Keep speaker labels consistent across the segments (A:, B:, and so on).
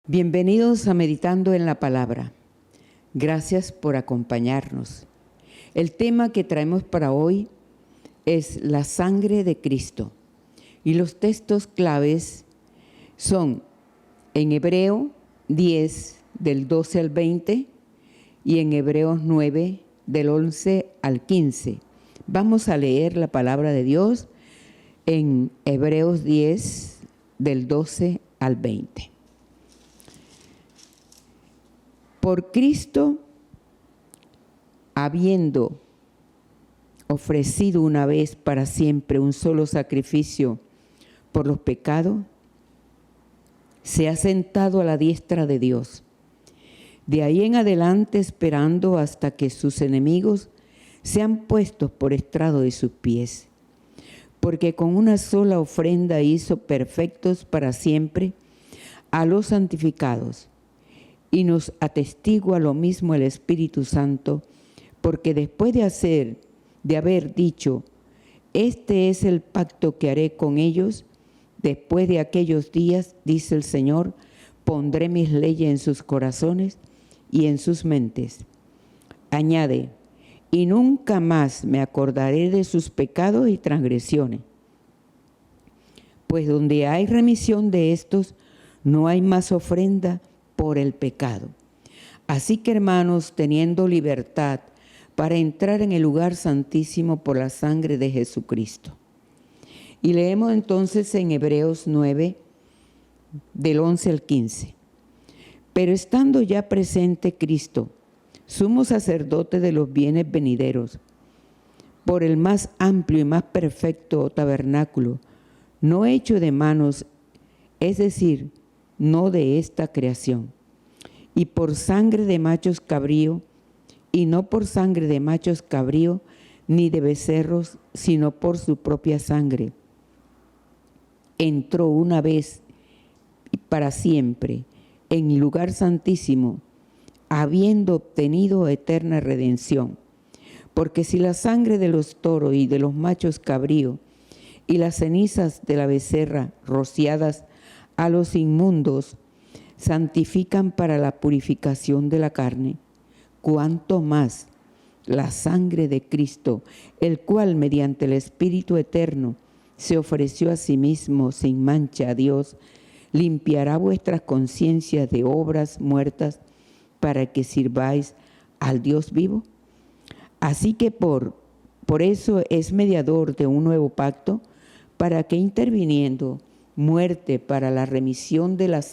A: Bienvenidos a Meditando en la Palabra. Gracias por acompañarnos. El tema que traemos para hoy es la sangre de Cristo. Y los textos claves son en Hebreo 10, del 12 al 20, y en Hebreos 9, del 11 al 15. Vamos a leer la palabra de Dios en Hebreos 10, del 12 al 20. Por Cristo, habiendo ofrecido una vez para siempre un solo sacrificio por los pecados, se ha sentado a la diestra de Dios. De ahí en adelante esperando hasta que sus enemigos sean puestos por estrado de sus pies. Porque con una sola ofrenda hizo perfectos para siempre a los santificados. Y nos atestigua lo mismo el Espíritu Santo, porque después de haber dicho, este es el pacto que haré con ellos, después de aquellos días, dice el Señor, pondré mis leyes en sus corazones y en sus mentes. Añade, y nunca más me acordaré de sus pecados y transgresiones. Pues donde hay remisión de estos, no hay más ofrenda por el pecado. Así que, hermanos, teniendo libertad para entrar en el lugar santísimo por la sangre de Jesucristo. Y leemos entonces en Hebreos 9, del 11 al 15. Pero estando ya presente Cristo, sumo sacerdote de los bienes venideros, por el más amplio y más perfecto tabernáculo, no hecho de manos, es decir, no de esta creación, y por sangre de machos cabrío, y no por sangre de machos cabrío, ni de becerros, sino por su propia sangre. Entró una vez y para siempre en el lugar santísimo, habiendo obtenido eterna redención. Porque si la sangre de los toros y de los machos cabrío, y las cenizas de la becerra rociadas a los inmundos santifican para la purificación de la carne, cuánto más la sangre de Cristo, el cual mediante el Espíritu eterno se ofreció a sí mismo sin mancha a Dios, limpiará vuestras conciencias de obras muertas para que sirváis al Dios vivo. Así que por eso es mediador de un nuevo pacto, para que interviniendo muerte para la remisión de las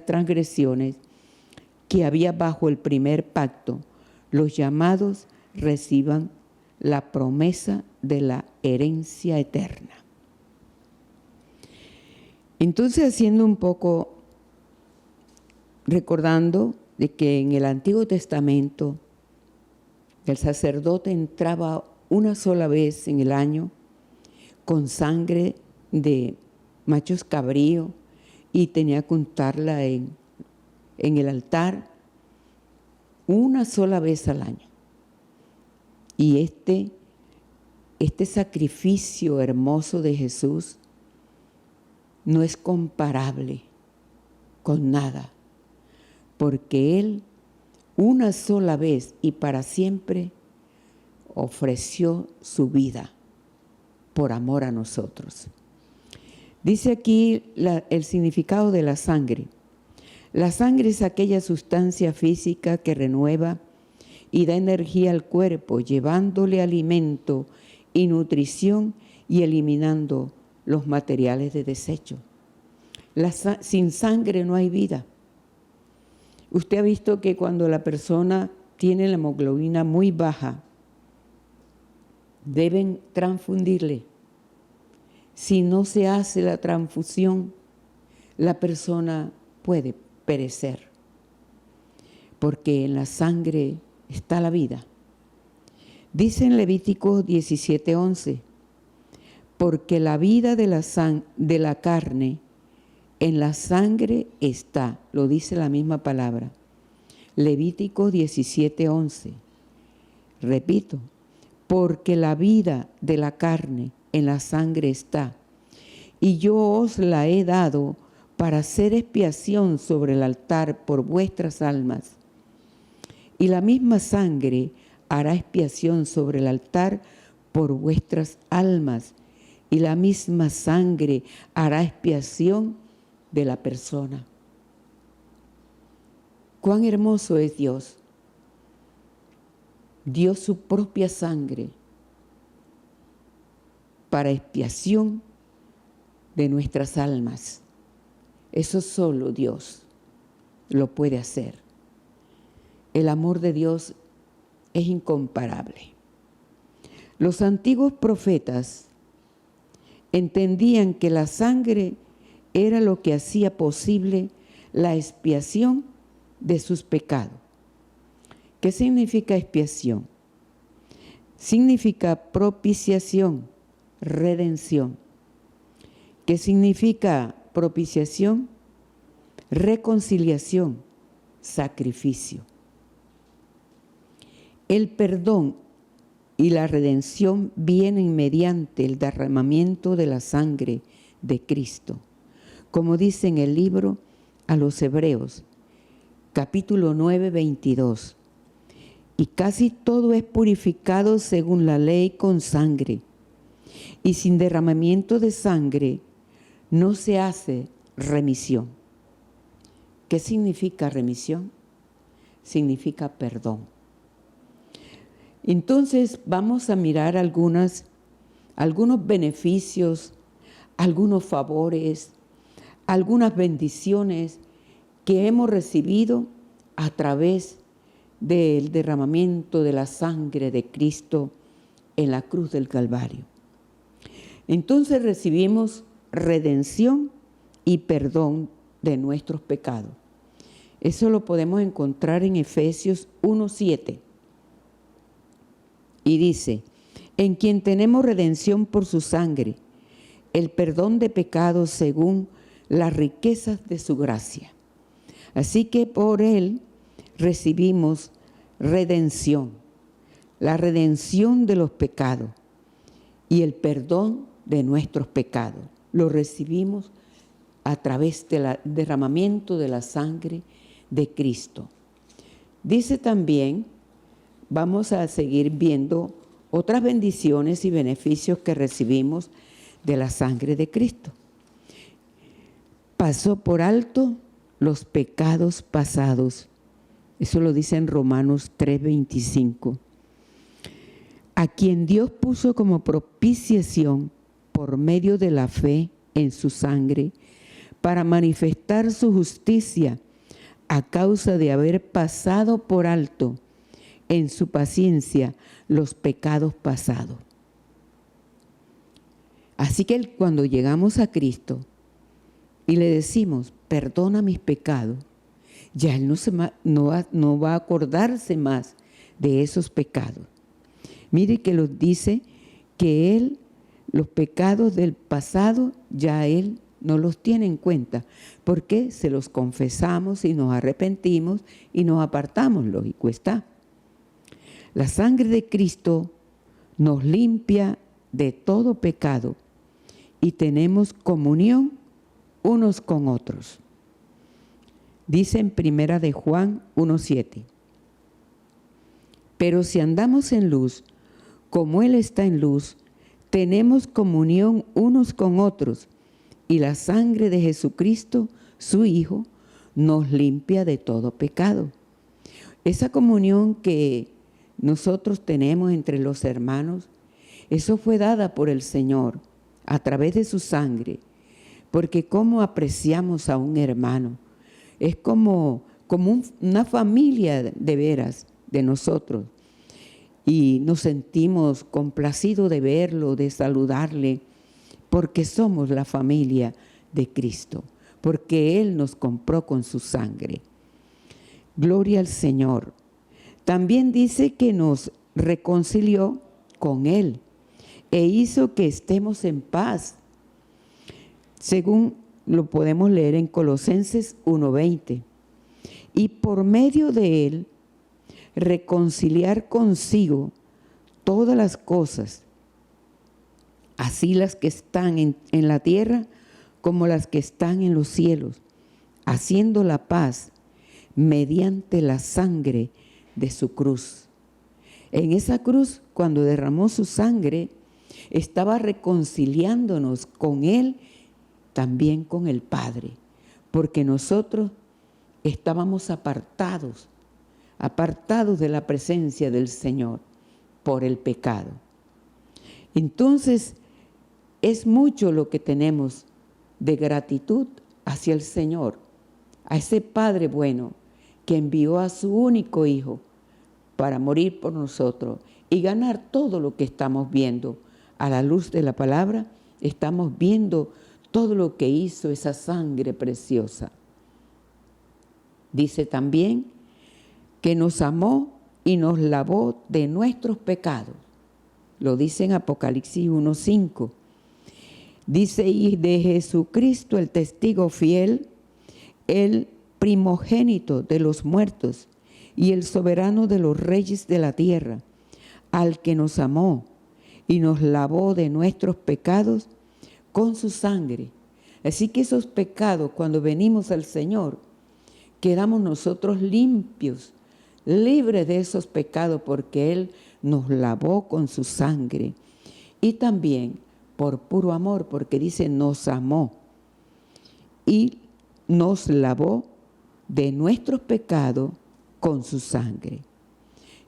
A: transgresiones que había bajo el primer pacto, los llamados reciban la promesa de la herencia eterna. Entonces, haciendo un poco, recordando de que en el Antiguo Testamento el sacerdote entraba una sola vez en el año con sangre de machos cabrío y tenía que untarla en el altar una sola vez al año. Y este sacrificio hermoso de Jesús no es comparable con nada, porque Él una sola vez y para siempre ofreció su vida por amor a nosotros. Dice aquí el significado de la sangre. La sangre es aquella sustancia física que renueva y da energía al cuerpo, llevándole alimento y nutrición y eliminando los materiales de desecho. Sin sangre no hay vida. Usted ha visto que cuando la persona tiene la hemoglobina muy baja, deben transfundirle. Si no se hace la transfusión, la persona puede perecer, porque en la sangre está la vida. Dice en Levítico 17:11, porque la vida de la carne en la sangre está, lo dice la misma palabra. Levítico 17:11. Repito, porque la vida de la carne en la sangre está, y yo os la he dado para hacer expiación sobre el altar por vuestras almas. Y la misma sangre hará expiación sobre el altar por vuestras almas. Y la misma sangre hará expiación de la persona. Cuán hermoso es Dios. Dio su propia sangre para expiación de nuestras almas. Eso solo Dios lo puede hacer. El amor de Dios es incomparable. Los antiguos profetas entendían que la sangre era lo que hacía posible la expiación de sus pecados. ¿Qué significa expiación? Significa propiciación, redención. ¿Qué significa propiciación? Reconciliación, sacrificio. El perdón y la redención vienen mediante el derramamiento de la sangre de Cristo, como dice en el libro a los Hebreos, capítulo 9, 22. Y casi todo es purificado según la ley con sangre, y sin derramamiento de sangre no se hace remisión. ¿Qué significa remisión? Significa perdón. Entonces vamos a mirar algunos beneficios, algunos favores, algunas bendiciones que hemos recibido a través del derramamiento de la sangre de Cristo en la cruz del Calvario. Entonces recibimos redención y perdón de nuestros pecados. Eso lo podemos encontrar en Efesios 1:7. Y dice, en quien tenemos redención por su sangre, el perdón de pecados según las riquezas de su gracia. Así que por él recibimos redención, la redención de los pecados y el perdón de nuestros pecados. Lo recibimos a través del derramamiento de la sangre de Cristo. Dice también, vamos a seguir viendo otras bendiciones y beneficios que recibimos de la sangre de Cristo. Pasó por alto los pecados pasados. Eso lo dice en Romanos 3:25. A quien Dios puso como propiciación por medio de la fe en su sangre, para manifestar su justicia a causa de haber pasado por alto en su paciencia los pecados pasados. Así que cuando llegamos a Cristo y le decimos, perdona mis pecados, ya Él no va a acordarse más de esos pecados. Mire que nos dice que Él, los pecados del pasado, ya Él no los tiene en cuenta, porque se los confesamos y nos arrepentimos y nos apartamos, lógico está. La sangre de Cristo nos limpia de todo pecado y tenemos comunión unos con otros. Dice en 1 de Juan 1:7. Pero si andamos en luz, como Él está en luz, tenemos comunión unos con otros, y la sangre de Jesucristo, su Hijo, nos limpia de todo pecado. Esa comunión que nosotros tenemos entre los hermanos, eso fue dada por el Señor a través de su sangre, porque cómo apreciamos a un hermano, es como una familia de veras de nosotros, y nos sentimos complacidos de verlo, de saludarle, porque somos la familia de Cristo, porque Él nos compró con su sangre. Gloria al Señor. También dice que nos reconcilió con Él e hizo que estemos en paz, según lo podemos leer en Colosenses 1:20. Y por medio de Él, reconciliar consigo todas las cosas, así las que están en la tierra como las que están en los cielos, haciendo la paz mediante la sangre de su cruz. En esa cruz, cuando derramó su sangre, estaba reconciliándonos con Él, también con el Padre, porque nosotros estábamos apartados de la presencia del Señor por el pecado. Entonces, es mucho lo que tenemos de gratitud hacia el Señor, a ese Padre bueno que envió a su único Hijo para morir por nosotros y ganar todo lo que estamos viendo. A la luz de la palabra estamos viendo todo lo que hizo esa sangre preciosa. Dice también que nos amó y nos lavó de nuestros pecados. Lo dice en Apocalipsis 1:5. Dice, y de Jesucristo el testigo fiel, el primogénito de los muertos y el soberano de los reyes de la tierra, al que nos amó y nos lavó de nuestros pecados con su sangre. Así que esos pecados, cuando venimos al Señor, quedamos nosotros limpios, libres de esos pecados, porque Él nos lavó con su sangre. Y también por puro amor, porque dice nos amó y nos lavó de nuestros pecados con su sangre.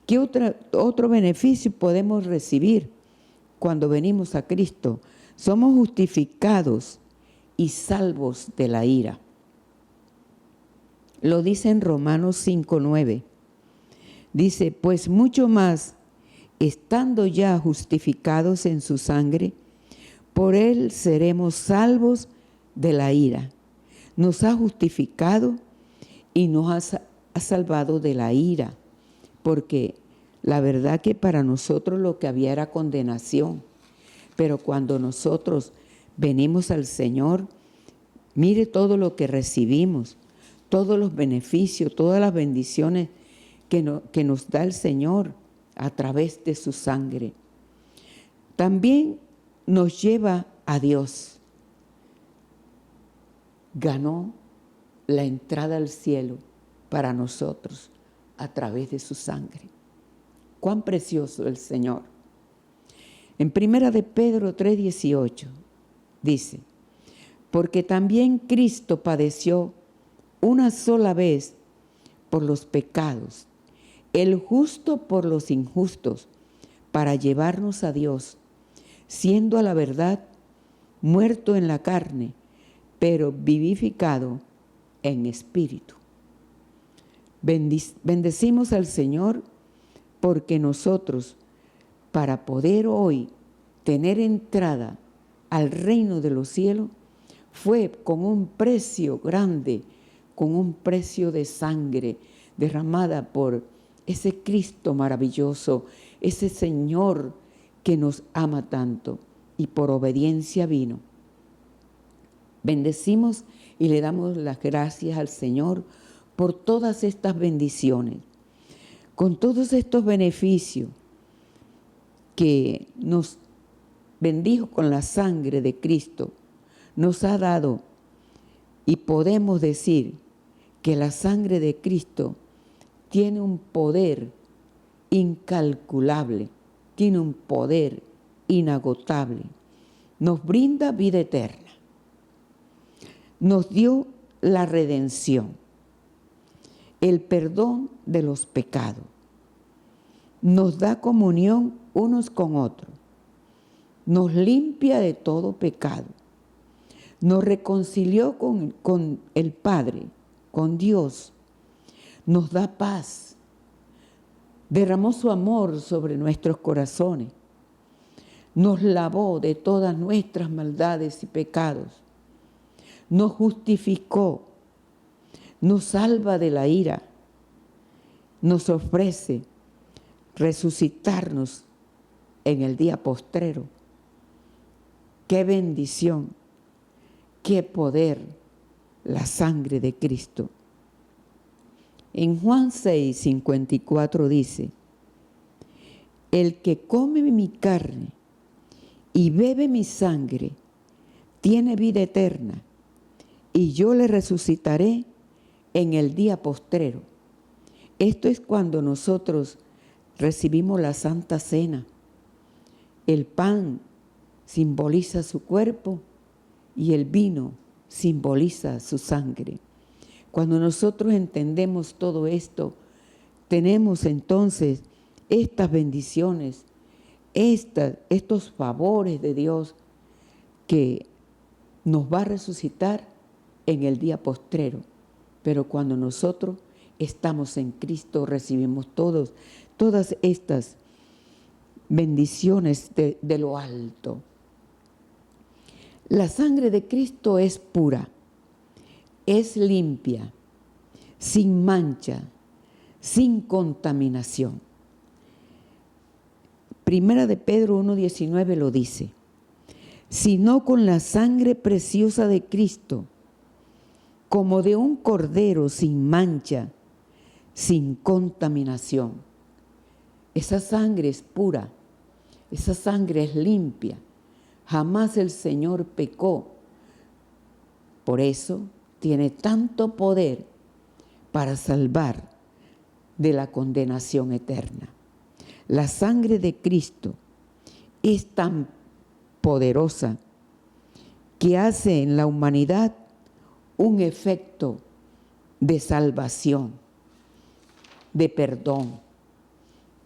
A: ¿Qué otro beneficio podemos recibir cuando venimos a Cristo? Somos justificados y salvos de la ira. Lo dice en Romanos 5:9. Dice, pues mucho más, estando ya justificados en su sangre, por Él seremos salvos de la ira. Nos ha justificado y nos ha salvado de la ira, porque la verdad que para nosotros lo que había era condenación, pero cuando nosotros venimos al Señor, mire todo lo que recibimos, todos los beneficios, todas las bendiciones que nos da el Señor a través de su sangre. También nos lleva a Dios. Ganó la entrada al cielo para nosotros a través de su sangre. Cuán precioso el Señor. En 1 de Pedro 3:18 dice, porque también Cristo padeció una sola vez por los pecados, el justo por los injustos, para llevarnos a Dios, siendo a la verdad muerto en la carne, pero vivificado en espíritu. Bendecimos al Señor porque nosotros, para poder hoy tener entrada al reino de los cielos, fue con un precio grande, con un precio de sangre derramada por ese Cristo maravilloso, ese Señor que nos ama tanto y por obediencia vino. Bendecimos y le damos las gracias al Señor por todas estas bendiciones, con todos estos beneficios que nos bendijo con la sangre de Cristo, nos ha dado, y podemos decir que la sangre de Cristo tiene un poder incalculable, tiene un poder inagotable, nos brinda vida eterna, nos dio la redención, el perdón de los pecados, nos da comunión unos con otros, nos limpia de todo pecado, nos reconcilió con el Padre, con Dios, nos da paz, derramó su amor sobre nuestros corazones, nos lavó de todas nuestras maldades y pecados, nos justificó, nos salva de la ira, nos ofrece resucitarnos en el día postrero. ¡Qué bendición! ¡Qué poder! La sangre de Cristo. En Juan 6:54 dice, el que come mi carne y bebe mi sangre, tiene vida eterna, y yo le resucitaré en el día postrero. Esto es cuando nosotros recibimos la Santa Cena. El pan simboliza su cuerpo y el vino simboliza su sangre. Cuando nosotros entendemos todo esto, tenemos entonces estas bendiciones, estos favores de Dios que nos va a resucitar en el día postrero. Pero cuando nosotros estamos en Cristo, recibimos todas estas bendiciones de lo alto. La sangre de Cristo es pura, es limpia, sin mancha, sin contaminación. Primera de Pedro 1:19 lo dice: sino con la sangre preciosa de Cristo, como de un cordero sin mancha, sin contaminación. Esa sangre es pura, esa sangre es limpia. Jamás el Señor pecó. Por eso tiene tanto poder para salvar de la condenación eterna. La sangre de Cristo es tan poderosa que hace en la humanidad un efecto de salvación, de perdón,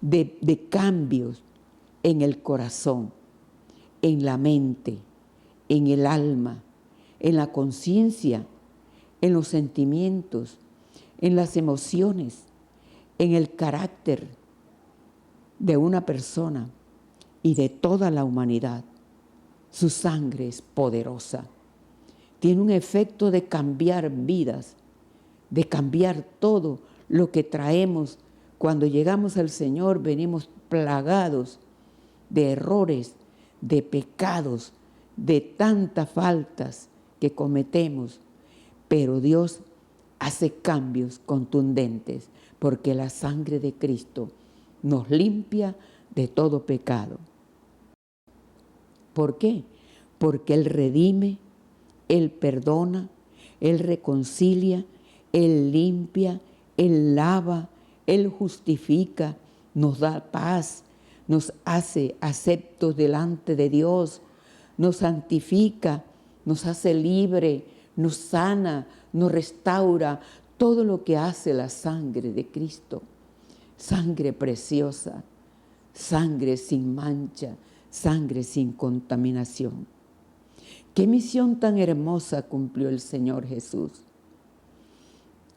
A: de cambios en el corazón, en la mente, en el alma, en la conciencia, en los sentimientos, en las emociones, en el carácter de una persona y de toda la humanidad. Su sangre es poderosa. Tiene un efecto de cambiar vidas, de cambiar todo lo que traemos. Cuando llegamos al Señor, venimos plagados de errores, de pecados, de tantas faltas que cometemos. Pero Dios hace cambios contundentes, porque la sangre de Cristo nos limpia de todo pecado. ¿Por qué? Porque Él redime, Él perdona, Él reconcilia, Él limpia, Él lava, Él justifica, nos da paz, nos hace aceptos delante de Dios, nos santifica, nos hace libre, nos sana, nos restaura. Todo lo que hace la sangre de Cristo. Sangre preciosa, sangre sin mancha, sangre sin contaminación. Qué misión tan hermosa cumplió el Señor Jesús.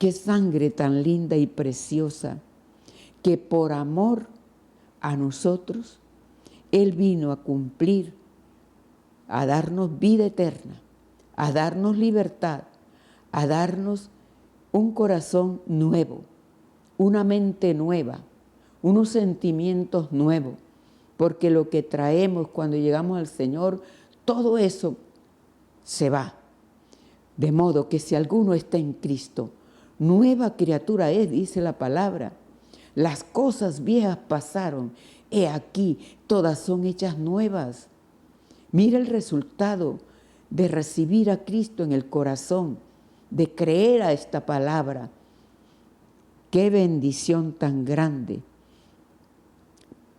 A: Qué sangre tan linda y preciosa, que por amor a nosotros, Él vino a cumplir, a darnos vida eterna, a darnos libertad, a darnos un corazón nuevo, una mente nueva, unos sentimientos nuevos, porque lo que traemos cuando llegamos al Señor, todo eso se va. De modo que si alguno está en Cristo, nueva criatura es, dice la palabra. Las cosas viejas pasaron, he aquí, todas son hechas nuevas. Mira el resultado de recibir a Cristo en el corazón, de creer a esta palabra. Qué bendición tan grande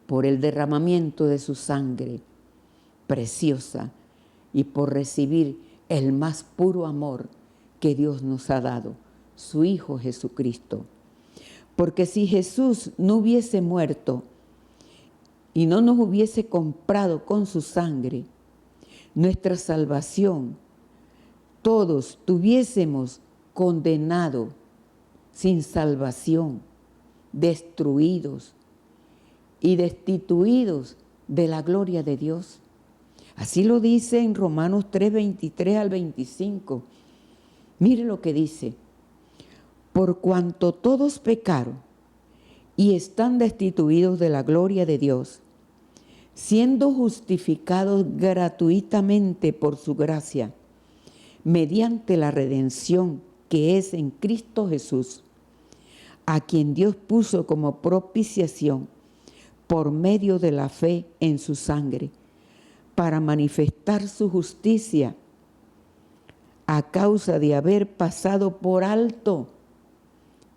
A: por el derramamiento de su sangre preciosa y por recibir el más puro amor que Dios nos ha dado, su Hijo Jesucristo. Porque si Jesús no hubiese muerto y no nos hubiese comprado con su sangre, nuestra salvación, todos tuviésemos condenado, sin salvación, destruidos y destituidos de la gloria de Dios. Así lo dice en Romanos 3, 23 al 25. Mire lo que dice: por cuanto todos pecaron y están destituidos de la gloria de Dios, siendo justificados gratuitamente por su gracia, mediante la redención que es en Cristo Jesús, a quien Dios puso como propiciación por medio de la fe en su sangre, para manifestar su justicia a causa de haber pasado por alto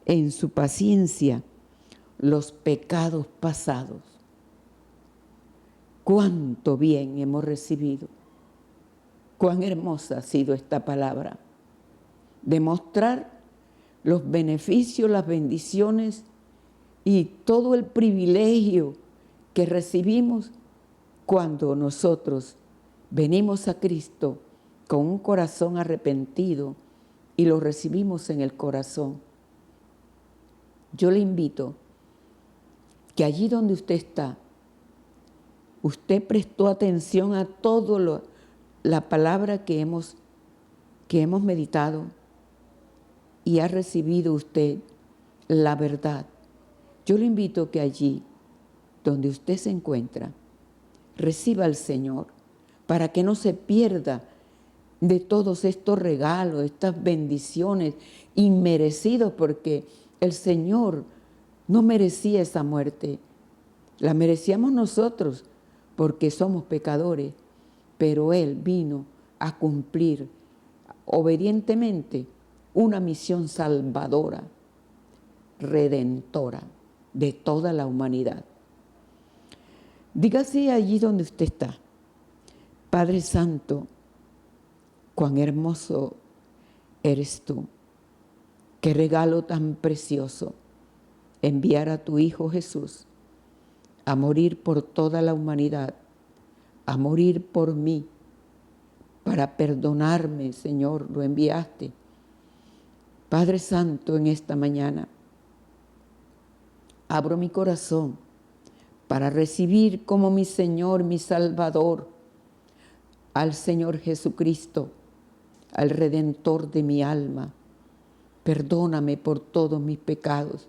A: en su paciencia los pecados pasados. Cuánto bien hemos recibido. Cuán hermosa ha sido esta palabra. Demostrar los beneficios, las bendiciones y todo el privilegio que recibimos cuando nosotros venimos a Cristo con un corazón arrepentido y lo recibimos en el corazón. Yo le invito que allí donde usted está, usted prestó atención a todo la palabra que hemos meditado y ha recibido usted la verdad. Yo le invito que allí donde usted se encuentra, reciba al Señor para que no se pierda de todos estos regalos, estas bendiciones inmerecidos, porque el Señor no merecía esa muerte. La merecíamos nosotros porque somos pecadores, pero Él vino a cumplir obedientemente una misión salvadora, redentora de toda la humanidad. Dígase allí donde usted está: Padre Santo, cuán hermoso eres tú. Qué regalo tan precioso enviar a tu Hijo Jesús a morir por toda la humanidad, a morir por mí, para perdonarme, Señor, lo enviaste. Padre Santo, en esta mañana abro mi corazón para recibir como mi Señor, mi Salvador, al Señor Jesucristo, al Redentor de mi alma. Perdóname por todos mis pecados.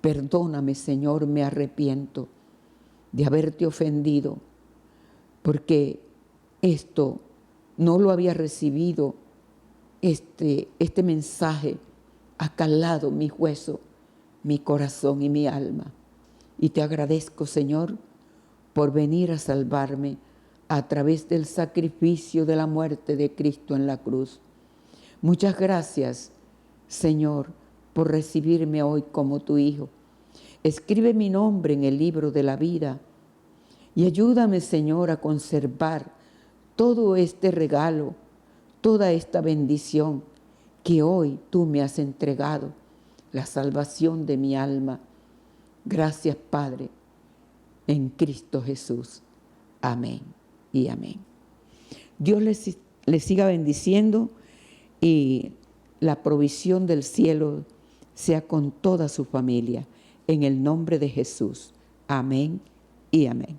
A: Perdóname, Señor, me arrepiento de haberte ofendido, porque esto no lo había recibido, este mensaje ha calado mi hueso, mi corazón y mi alma. Y te agradezco, Señor, por venir a salvarme a través del sacrificio de la muerte de Cristo en la cruz. Muchas gracias, Señor, por recibirme hoy como tu Hijo. Escribe mi nombre en el libro de la vida y ayúdame, Señor, a conservar todo este regalo, toda esta bendición que hoy tú me has entregado, la salvación de mi alma. Gracias, Padre, en Cristo Jesús. Amén y amén. Dios les siga bendiciendo y la provisión del cielo sea con toda su familia. En el nombre de Jesús. Amén y amén.